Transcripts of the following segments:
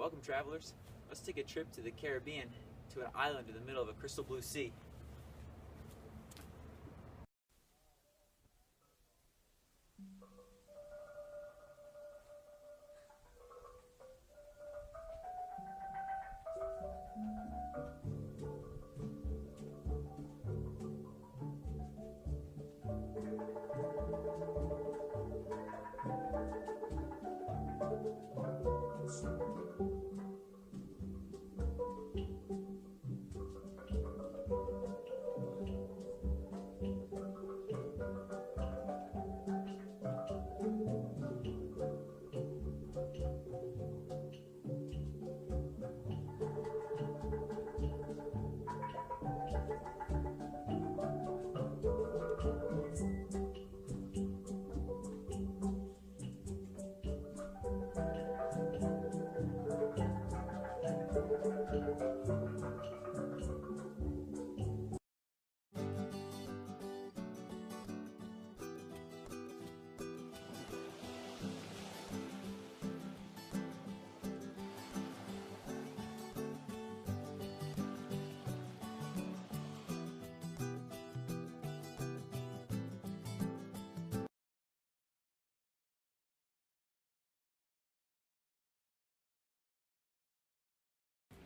Welcome, travelers. Let's take a trip to the Caribbean, to an island in the middle of a crystal blue sea.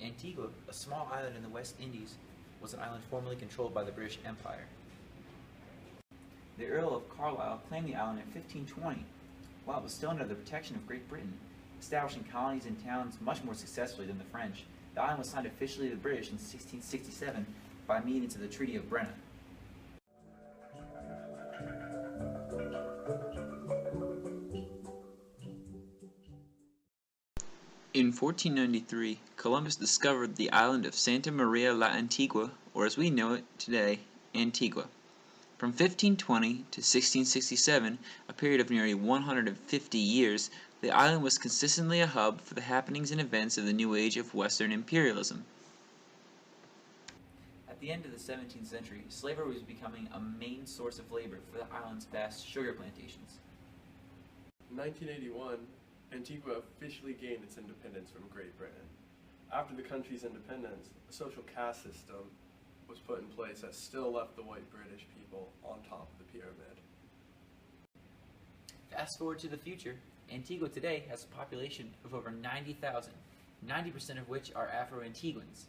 Antigua, a small island in the West Indies, was an island formerly controlled by the British Empire. The Earl of Carlisle claimed the island in 1520, while it was still under the protection of Great Britain, establishing colonies and towns much more successfully than the French. The island was signed officially to the British in 1667 by means of the Treaty of Brenna. In 1493, Columbus discovered the island of Santa Maria la Antigua, or as we know it today, Antigua. From 1520 to 1667, a period of nearly 150 years, the island was consistently a hub for the happenings and events of the new age of Western imperialism. At the end of the 17th century, slavery was becoming a main source of labor for the island's vast sugar plantations. In 1981, Antigua officially gained its independence from Great Britain. After the country's independence, a social caste system was put in place that still left the white British people on top of the pyramid. Fast forward to the future, Antigua today has a population of over 90,000, 90% of which are Afro-Antiguans.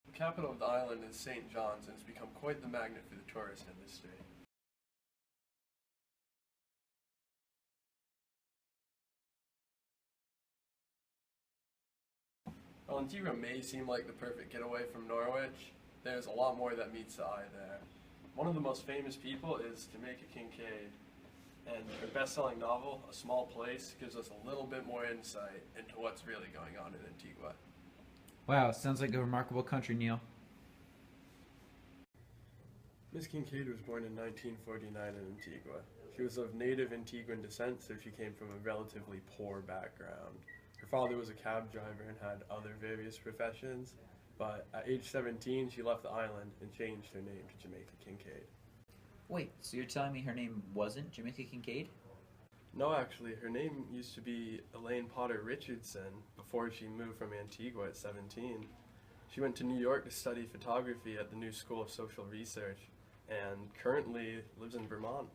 The capital of the island is St. John's, and it's become quite the magnet for the tourist industry. While Antigua may seem like the perfect getaway from Norwich, there's a lot more that meets the eye there. One of the most famous people is Jamaica Kincaid, and her best-selling novel, A Small Place, gives us a little bit more insight into what's really going on in Antigua. Wow, sounds like a remarkable country, Neil. Miss Kincaid was born in 1949 in Antigua. She was of native Antiguan descent, so she came from a relatively poor background. Her father was a cab driver and had other various professions, but at age 17 she left the island and changed her name to Jamaica Kincaid. Wait, so you're telling me her name wasn't Jamaica Kincaid? No, actually, her name used to be Elaine Potter Richardson before she moved from Antigua at 17. She went to New York to study photography at the New School of Social Research and currently lives in Vermont.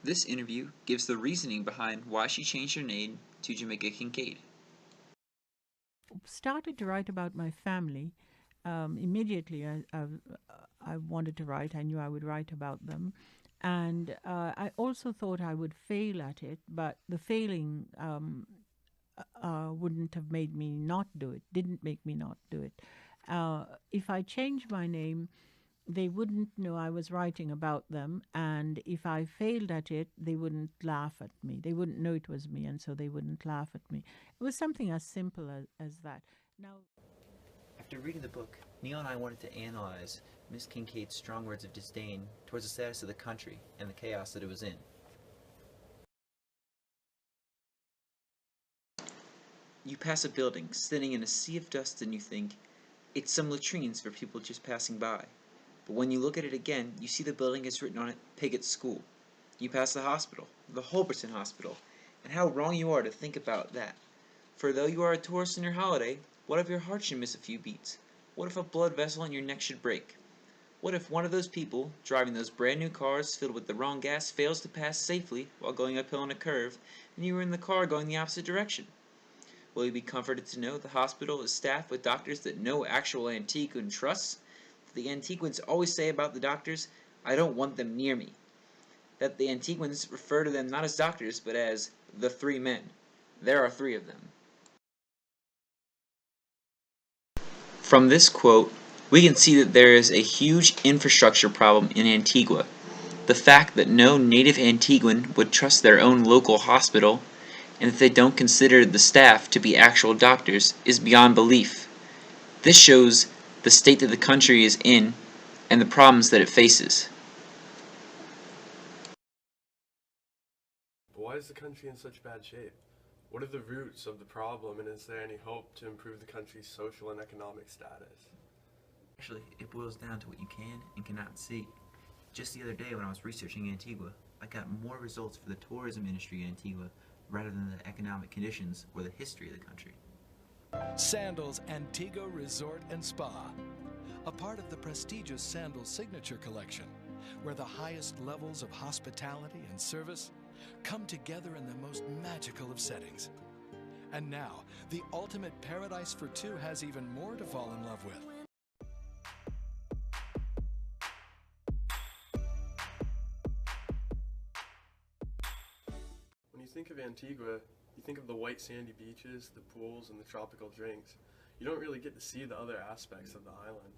This interview gives the reasoning behind why she changed her name to Jamaica Kincaid. Started to write about my family. Immediately I wanted to write. I knew I would write about them. And I also thought I would fail at it, but the failing wouldn't have made me not do it, didn't make me not do it. If I changed my name, they wouldn't know I was writing about them, and if I failed at it, they wouldn't laugh at me. They wouldn't know it was me, and so they wouldn't laugh at me. It was something as simple as that. Now, after reading the book, Neil and I wanted to analyze Miss Kincaid's strong words of disdain towards the status of the country and the chaos that it was in. You pass a building sitting in a sea of dust and you think, it's some latrines for people just passing by. But when you look at it again, you see the building has written on it, Pigott School. You pass the hospital, the Holberton Hospital, and how wrong you are to think about that. For though you are a tourist on your holiday, what if your heart should miss a few beats? What if a blood vessel in your neck should break? What if one of those people, driving those brand new cars filled with the wrong gas, fails to pass safely while going uphill on a curve, and you are in the car going the opposite direction? Will you be comforted to know the hospital is staffed with doctors that no actual Antiguan trusts? That the Antiguans always say about the doctors, "I don't want them near me." That the Antiguans refer to them not as doctors, but as the three men. There are three of them. From this quote, we can see that there is a huge infrastructure problem in Antigua. The fact that no native Antiguan would trust their own local hospital, and that they don't consider the staff to be actual doctors, is beyond belief. This shows the state that the country is in and the problems that it faces. But why is the country in such bad shape? What are the roots of the problem, and is there any hope to improve the country's social and economic status? Actually, it boils down to what you can and cannot see. Just the other day when I was researching Antigua, I got more results for the tourism industry in Antigua rather than the economic conditions or the history of the country. Sandals Antigua Resort and Spa, a part of the prestigious Sandals Signature Collection, where the highest levels of hospitality and service come together in the most magical of settings. And now, the ultimate paradise for two has even more to fall in love with. When you think of Antigua, you think of the white sandy beaches, the pools, and the tropical drinks. You don't really get to see the other aspects of the island.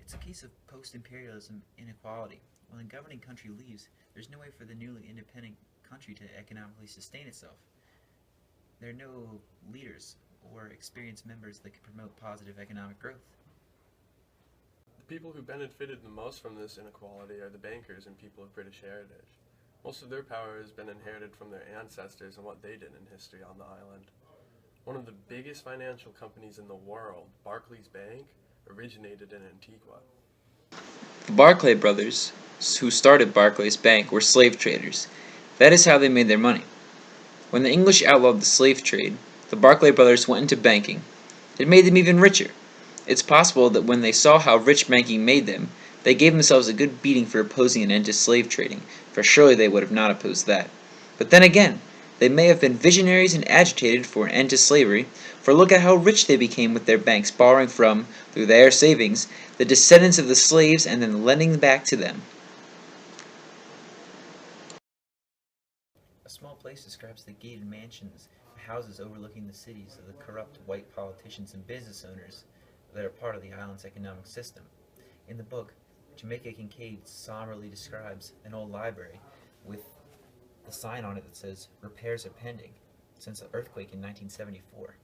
It's a case of post-imperialism inequality. When the governing country leaves, there's no way for the newly independent country to economically sustain itself. There are no leaders or experienced members that can promote positive economic growth. The people who benefited the most from this inequality are the bankers and people of British heritage. Most of their power has been inherited from their ancestors and what they did in history on the island. One of the biggest financial companies in the world, Barclays Bank, originated in Antigua. The Barclay brothers, who started Barclays Bank, were slave traders. That is how they made their money. When the English outlawed the slave trade, the Barclay brothers went into banking. It made them even richer. It's possible that when they saw how rich banking made them, they gave themselves a good beating for opposing an end to slave trading, for surely they would have not opposed that. But then again, they may have been visionaries and agitated for an end to slavery, for look at how rich they became with their banks borrowing from, through their savings, the descendants of the slaves and then lending back to them. A small place describes the gated mansions, houses overlooking the cities of the corrupt white politicians and business owners that are part of the island's economic system. In the book, Jamaica Kincaid somberly describes an old library with the sign on it that says, "Repairs are pending," since the earthquake in 1974.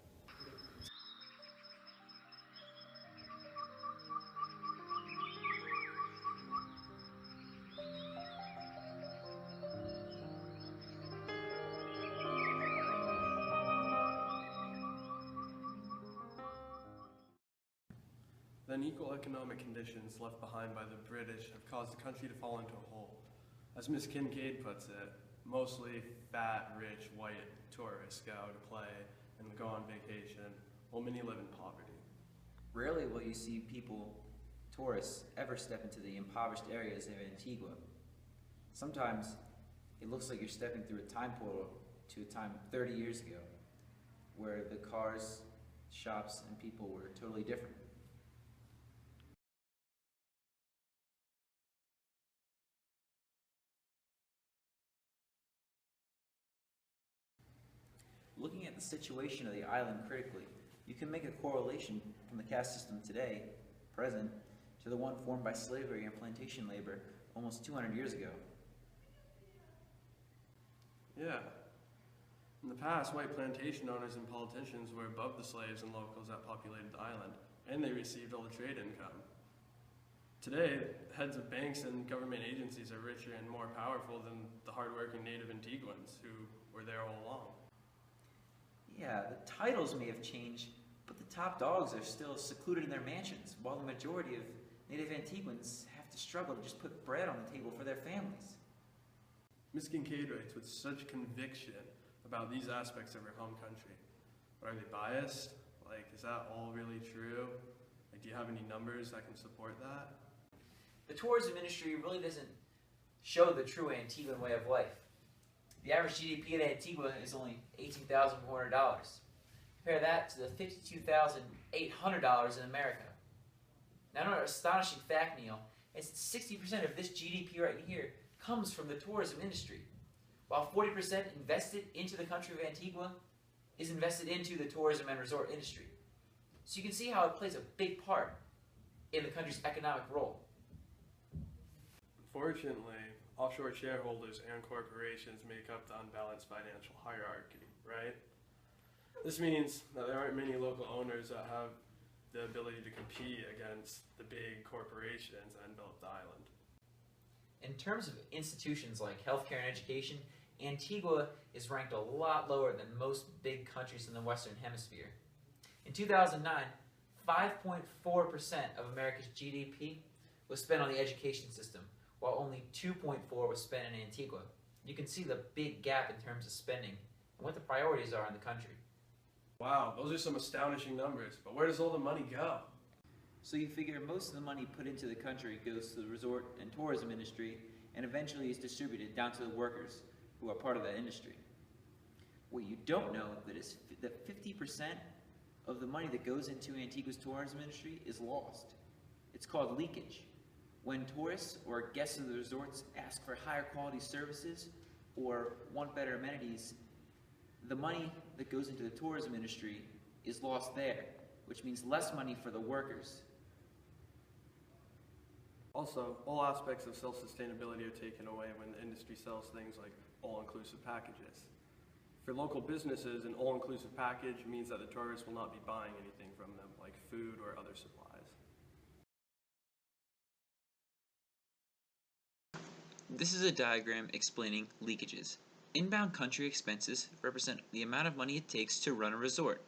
The unequal economic conditions left behind by the British have caused the country to fall into a hole. As Miss Kincaid puts it, mostly fat, rich, white tourists go to play and go on vacation, while many live in poverty. Rarely will you see tourists, ever step into the impoverished areas of Antigua. Sometimes it looks like you're stepping through a time portal to a time 30 years ago, where the cars, shops, and people were totally different. Looking at the situation of the island critically, you can make a correlation from the caste system today, present, to the one formed by slavery and plantation labor almost 200 years ago. Yeah. In the past, white plantation owners and politicians were above the slaves and locals that populated the island, and they received all the trade income. Today, heads of banks and government agencies are richer and more powerful than the hardworking native Antiguans who were there all along. Yeah, the titles may have changed, but the top dogs are still secluded in their mansions, while the majority of native Antiguans have to struggle to just put bread on the table for their families. Miss Kincaid writes with such conviction about these aspects of her home country. But are they biased? Like, is that all really true? Like, do you have any numbers that can support that? The tourism industry really doesn't show the true Antiguan way of life. The average GDP in Antigua is only $18,400. Compare that to the $52,800 in America. Now, another astonishing fact, Neil, is 60% of this GDP right here comes from the tourism industry, while 40% invested into the country of Antigua is invested into the tourism and resort industry. So you can see how it plays a big part in the country's economic role. Unfortunately, offshore shareholders and corporations make up the unbalanced financial hierarchy, right? This means that there aren't many local owners that have the ability to compete against the big corporations that envelop the island. In terms of institutions like healthcare and education, Antigua is ranked a lot lower than most big countries in the Western Hemisphere. In 2009, 5.4% of America's GDP was spent on the education system, while only 2.4% was spent in Antigua. You can see the big gap in terms of spending and what the priorities are in the country. Wow, those are some astonishing numbers, but where does all the money go? So you figure most of the money put into the country goes to the resort and tourism industry and eventually is distributed down to the workers who are part of that industry. What you don't know is that 50% of the money that goes into Antigua's tourism industry is lost. It's called leakage. When tourists or guests of the resorts ask for higher quality services or want better amenities, the money that goes into the tourism industry is lost there, which means less money for the workers. Also, all aspects of self-sustainability are taken away when the industry sells things like all-inclusive packages. For local businesses, an all-inclusive package means that the tourists will not be buying anything from them, like food or other supplies. This is a diagram explaining leakages. Inbound country expenses represent the amount of money it takes to run a resort.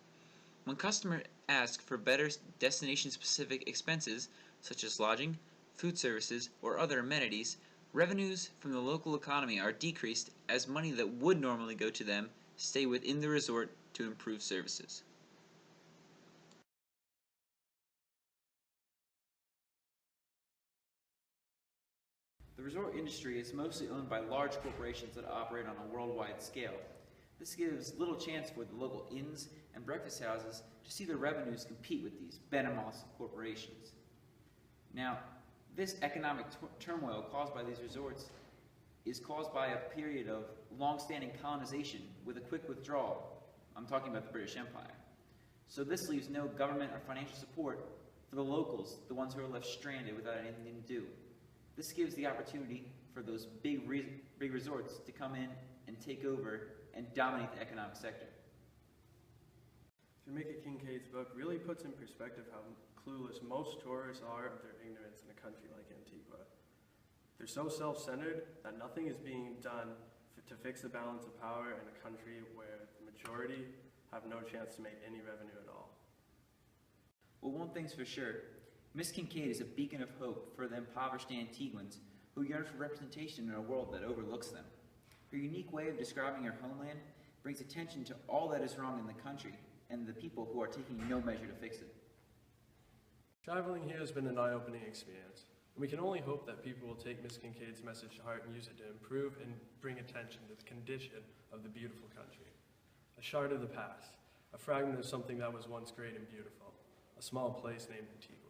When customers ask for better destination-specific expenses, such as lodging, food services, or other amenities, revenues from the local economy are decreased as money that would normally go to them stay within the resort to improve services. The resort industry is mostly owned by large corporations that operate on a worldwide scale. This gives little chance for the local inns and breakfast houses to see their revenues compete with these behemoth corporations. Now, this economic turmoil caused by these resorts is caused by a period of long-standing colonization with a quick withdrawal. I'm talking about the British Empire. So this leaves no government or financial support for the locals, the ones who are left stranded without anything to do. This gives the opportunity for those big resorts to come in and take over and dominate the economic sector. Jamaica Kincaid's book really puts in perspective how clueless most tourists are of their ignorance in a country like Antigua. They're so self-centered that nothing is being done to fix the balance of power in a country where the majority have no chance to make any revenue at all. Well, one thing's for sure. Miss Kincaid is a beacon of hope for the impoverished Antiguans who yearn for representation in a world that overlooks them. Her unique way of describing her homeland brings attention to all that is wrong in the country and the people who are taking no measure to fix it. Traveling here has been an eye-opening experience, and we can only hope that people will take Miss Kincaid's message to heart and use it to improve and bring attention to the condition of the beautiful country. A shard of the past, a fragment of something that was once great and beautiful, a small place named Antigua.